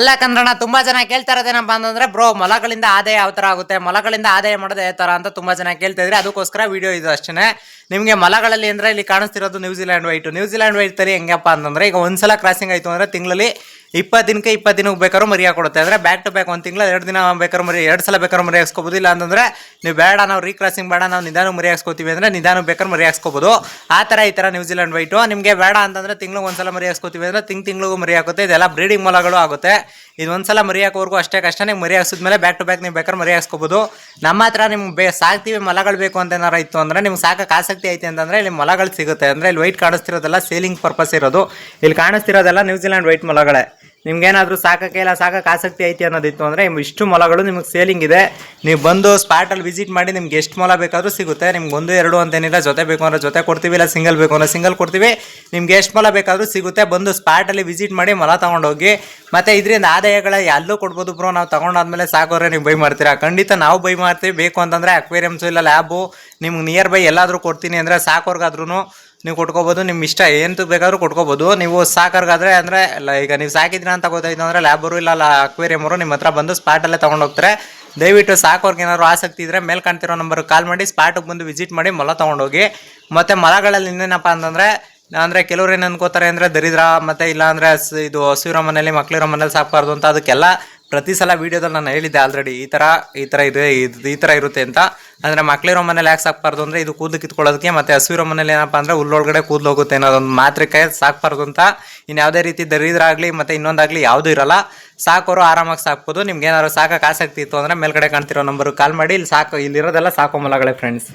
ಅಲ್ಲ ಕಂದ್ರಣ್ಣ, ತುಂಬಾ ಜನ ಕೇಳ್ತಾ ಇರೋದೇನಪ್ಪ ಅಂತಂದ್ರೆ, ಬ್ರೋ ಮೊಲಗಳಿಂದ ಆದಾಯ ಯಾವ ತರ ಆಗುತ್ತೆ, ಮೊಲಗಳಿಂದ ಆದಾಯ ಮಾಡೋದು ಯಾವ ತರ ಅಂತ ತುಂಬಾ ಜನ ಕೇಳ್ತಾ ಇದ್ರೆ, ಅದಕ್ಕೋಸ್ಕರ ವಿಡಿಯೋ ಇದು ಅಷ್ಟೇ. ನಿಮಗೆ ಮೊಲಗಳಲ್ಲಿ ಅಂದ್ರೆ ಇಲ್ಲಿ ಕಾಣಿಸ್ತಿರೋದು ನ್ಯೂಜಿಲ್ಯಾಂಡ್ ವೈಟ್ ತರಿ ಹೆಂಗಪ್ಪ ಅಂತಂದ್ರೆ, ಈಗ ಒಂದ್ಸಲ ಕ್ರಾಸಿಂಗ್ ಆಯ್ತು ಅಂದ್ರೆ ತಿಂಗಳಲ್ಲಿ 20 ದಿನಕ್ಕೆ ಬೇಕಾದ್ರೂ ಮರಿ ಹಾಕೊಡುತ್ತೆ. ಅಂದ್ರೆ ಬ್ಯಾಕ್ ಟು ಬ್ಯಾಕ್ 1 ತಿಂಗಳ 2 ದಿನ ಬೇಕಾದ್ರೂ ಮರಿ, 2 ಸಲ ಬೇಕಾದ್ರೂ ಮರಿ ಹಾಕ್ಸ್ಕೋಬಹುದು. ಇಲ್ಲ ಅಂತಂದ್ರೆ ನೀವು ಬೇಡ, ನಾವು ರೀಕ್ರಾಸಿಂಗ್ ಬೇಡ, ನಾವು ನಿಧಾನ ಮರಿ ಹಾಕ್ಸ್ಕೋತೀವಿ ಅಂದ್ರೆ ನಿಧಾನ ಬೇಕಾದ್ರೆ ಮರಿ ಹಾಕ್ಸ್ಕೋಬಹುದು. ಆ ತರ ಈ ತರ ನ್ಯೂಜಿಲ್ಯಾಂಡ್ ವೈಟು ನಿಮಗೆ ಬೇಡ ಅಂತಂದ್ರೆ ತಿಂಗಳಿಗೆ ಒಂದ್ಸಲ ಮರಿ ಹಾಕ್ಸ್ಕೋತೀವಿ ಅಂದ್ರೆ ತಿಂಗಳಿಗೂ ಮರಿ ಹಾಕುತ್ತೆ. ಇದೆಲ್ಲ ಬ್ರೀಡಿಂಗ್ ಮೊಲಗಳು ಆಗುತ್ತೆ. ಇದು ಒಂದ್ಸಲ ಮರಿ ಹಾಕೋವರೆಗೂ ಅಷ್ಟೇ ಕಷ್ಟ. ನೀವು ಮರಿ ಹಾಕ್ಸಿದ್ಮೇಲೆ ಬ್ಯಾಕ್ ಟು ಬ್ಯಾಕ್ ನೀವು ಬೇಕಾದ್ರೆ ಮರಿ ಹಾಕ್ಸ್ಕೋಬಹುದು. ನಮ್ಮ ಹತ್ರ ನಿಮ್ಗೆ ಸಾಕ್ತೀವಿ ಮೊಲಗಳು ಬೇಕು ಅಂತ ಏನಾರ ಇತ್ತು ಅಂದ್ರೆ, ನಿಮ್ಗೆ ಸಾಕಕ್ಕೆ ಆಸಕ್ತಿ ಐತೆ ಅಂತಂದ್ರೆ ಇಲ್ಲಿ ಮೊಲಗಳು ಸಿಗುತ್ತೆ. ಅಂದ್ರೆ ಇಲ್ಲಿ ವೈಟ್ ಕಾಣಿಸ್ತಿರೋದೆಲ್ಲ ಸೇಲಿಂಗ್ ಪರ್ಪಸ್ ಇರೋದು. ಇಲ್ಲಿ ಕಾಣಿಸ್ತಿರೋದೆಲ್ಲ ನ್ಯೂಜಿಲ್ಯಾಂಡ್ ವೈಟ್ ಮೊಲಗಳೇ. ನಿಮ್ಗೇನಾದ್ರೂ ಸಾಕಕ್ಕೆ ಇಲ್ಲ ಸಾಕಕ್ಕೆ ಆಸಕ್ತಿ ಐತಿ ಅನ್ನೋದಿತ್ತು ಅಂದರೆ ಇಷ್ಟು ಮೊಲಗಳು ನಿಮಗೆ ಸೇಲಿಂಗ್ ಇದೆ. ನೀವು ಬಂದು ಸ್ಪಾಟಲ್ಲಿ ವಿಸಿಟ್ ಮಾಡಿ ನಿಮ್ಗೆ ಎಷ್ಟು ಮೊಲ ಬೇಕಾದರೂ ಸಿಗುತ್ತೆ. ನಿಮ್ಗೆ 1 2 ಅಂತೇನಿಲ್ಲ, ಜೊತೆ ಬೇಕು ಅಂದರೆ ಜೊತೆ ಕೊಡ್ತೀವಿ, ಇಲ್ಲ ಸಿಂಗಲ್ ಬೇಕು ಅಂದರೆ ಸಿಂಗಲ್ ಕೊಡ್ತೀವಿ. ನಿಮ್ಗೆ ಎಷ್ಟು ಮೊಲ ಬೇಕಾದರೂ ಸಿಗುತ್ತೆ. ಬಂದು ಸ್ಪಾಟಲ್ಲಿ ವಿಸಿಟ್ ಮಾಡಿ ಮೊಲ ತೊಗೊಂಡೋಗಿ. ಮತ್ತು ಇದರಿಂದ ಆದಾಯಗಳ ಎಲ್ಲೂ ಕೊಡ್ಬೋದು ಬ್ರೋ. ನಾವು ತೊಗೊಂಡಾದ್ಮೇಲೆ ಸಾಕೋರೆ ನೀವು ಬೈ ಮಾಡ್ತೀರಾ? ಖಂಡಿತ ನಾವು ಬೈ ಮಾಡ್ತೀವಿ. ಬೇಕು ಅಂತಂದರೆ ಅಕ್ವೇರಿಯಮ್ಸು ಇಲ್ಲ ಲ್ಯಾಬು ನಿಮ್ಗೆ ನಿಯರ್ ಬೈ ಎಲ್ಲಾದರೂ ಕೊಡ್ತೀನಿ ಅಂದರೆ ಸಾಕೋರ್ಗಾದ್ರೂ ನೀವು ಕೊಟ್ಕೋಬೋದು. ನಿಮ್ಮ ಇಷ್ಟ ಏನು ಬೇಕಾದ್ರೂ ಕೊಟ್ಕೋಬೋದು. ನೀವು ಸಾಕರ್ಗಾದ್ರೆ ಅಂದರೆ ಈಗ ನೀವು ಸಾಕಿದ್ದೀರಾ ಅಂತ ಗೊತ್ತಾಯ್ತು ಅಂದರೆ ಲ್ಯಾಬರು ಇಲ್ಲ ಅಕ್ವೇರಿಯಮರು ನಿಮ್ಮ ಹತ್ರ ಬಂದು ಸ್ಪಾಟಲ್ಲೇ ತೊಗೊಂಡೋಗ್ತಾರೆ. ದಯವಿಟ್ಟು ಸಾಕೋರ್ಗೆ ಏನಾದ್ರು ಆಸಕ್ತಿ ಇದ್ದರೆ ಮೇಲೆ ಕಾಣ್ತಿರೋ ನಂಬರ್ಗೆ ಕಾಲ್ ಮಾಡಿ ಸ್ಪಾಟಿಗೆ ಬಂದು ವಿಸಿಟ್ ಮಾಡಿ ಮೊಲ ತೊಗೊಂಡೋಗಿ. ಮತ್ತು ಮೊಲಗಳಲ್ಲಿ ಇನ್ನೇನಪ್ಪ ಅಂತಂದರೆ, ಅಂದರೆ ಕೆಲವ್ರು ಏನು ಅನ್ಕೋತಾರೆ ಅಂದರೆ ದರಿದ್ರ, ಮತ್ತು ಇಲ್ಲ ಅಂದರೆ ಇದು ಹಸಿರೋ ಮನೇಲಿ ಮಕ್ಳಿರೋ ಮನೇಲಿ ಸಾಕಬಾರ್ದು ಅಂತ. ಅದಕ್ಕೆಲ್ಲ ಪ್ರತಿ ಸಲ ವೀಡಿಯೋದಲ್ಲಿ ನಾನು ಹೇಳಿದ್ದೆ ಆಲ್ರೆಡಿ, ಈ ಥರ ಇರುತ್ತೆ ಅಂತ. ಅಂದರೆ ಮಕ್ಳಿರೋ ಮನೇಲಿ ಯಾಕೆ ಸಾಕಬಾರ್ದು ಅಂದರೆ, ಇದು ಕೂದಲು ಕಿತ್ಕೊಳ್ಳೋದಕ್ಕೆ, ಮತ್ತು ಹಸಿರೋ ಮನೇಲಿ ಏನಪ್ಪ ಅಂದರೆ ಹುಲ್ಲೊಳಗಡೆ ಕೂದಲು ಹೋಗುತ್ತೆ ಅನ್ನೋದೊಂದು ಮಾತ್ರಕ್ಕೆ ಸಾಕಬಾರ್ದು ಅಂತ. ಇನ್ನು ಯಾವುದೇ ರೀತಿ ದರಿದ್ರ ಆಗಲಿ ಮತ್ತು ಇನ್ನೊಂದಾಗಲಿ ಯಾವುದೂ ಇರಲ್ಲ. ಸಾಕೋರು ಆರಾಮಾಗಿ ಸಾಕ್ಬೋದು. ನಿಮ್ಗೆ ಏನಾದ್ರು ಸಾಕಕ್ಕೆ ಆಸಕ್ತಿ ಇತ್ತು ಅಂದರೆ ಮೇಲ್ಗಡೆ ಕಾಣ್ತಿರೋ ನಂಬರ್ಗೆ ಕಾಲ್ ಮಾಡಿ. ಇಲ್ಲಿರೋದೆಲ್ಲ ಸಾಕೋ ಮೊಲಗಳೇ ಫ್ರೆಂಡ್ಸ್.